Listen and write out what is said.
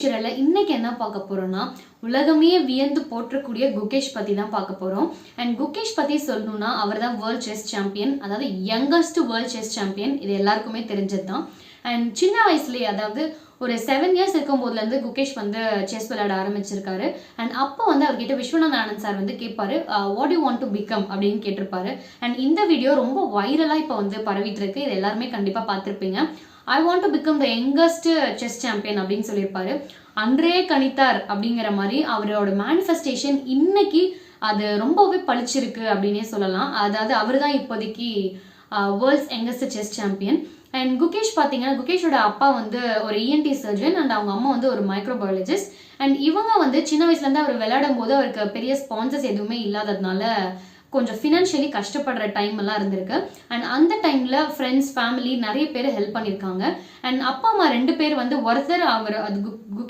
இன்னைக்கு என்ன பார்க்க போறோம்னா உலகமே வியந்து போற்றக்கூடிய குகேஷ் பத்தி தான் பார்க்க போறோம். அண்ட் குகேஷ் பத்தி சொல்லணும்னா அவர் தான் வேர்ல்ட் செஸ் சாம்பியன், அதாவது யங்கஸ்ட் வேர்ல்ட் செஸ் சாம்பியன். இது எல்லாருக்குமே தெரிஞ்சது தான். அண்ட் சின்ன வயசுலேயே, அதாவது ஒரு 7 இயர்ஸ் இருக்கும் போதுலேருந்து குகேஷ் வந்து செஸ் விளையாட ஆரம்பிச்சிருக்காரு. அண்ட் அப்போ வந்து அவர்கிட்ட விஸ்வநாதன் ஆனந்த் சார் வந்து கேட்பாரு, what you want to become அப்படின்னு கேட்டிருப்பாரு. அண்ட் இந்த வீடியோ ரொம்ப வைரலாக இப்போ வந்து பரவிட்டு இருக்கு. இது எல்லாருமே கண்டிப்பாக பார்த்துருப்பீங்க. I want to become the youngest chess champion அப்படின்னு சொல்லியிருப்பாரு. அன்றே கணித்தார் அப்படிங்கிற மாதிரி அவரோட மேனிஃபெஸ்டேஷன் இன்னைக்கு அது ரொம்பவே பளிச்சிருக்கு அப்படின்னே சொல்லலாம். அதாவது அவர் தான் இப்போதைக்கு world's youngest chess champion. And Gukesh பார்த்தீங்கன்னா, குகேஷோட அப்பா வந்து ஒரு இஎன்டி சர்ஜன் அண்ட் அவங்க அம்மா வந்து ஒரு மைக்ரோபயாலஜிஸ்ட். அண்ட் இவங்க வந்து சின்ன வயசுலேருந்து அவர் விளையாடும் போது அவருக்கு பெரிய ஸ்பான்சர்ஸ் எதுவுமே இல்லாததுனால கொஞ்சம் ஃபினான்ஷியலி கஷ்டப்படுற டைம் எல்லாம் இருந்திருக்கு. அண்ட் அந்த டைம்ல ஃப்ரெண்ட்ஸ், ஃபேமிலி நிறைய பேர் ஹெல்ப் பண்ணியிருக்காங்க. அண்ட் அப்பா அம்மா 2 பேர் வந்து ஒருத்தர் அவர் அது குகேஷ்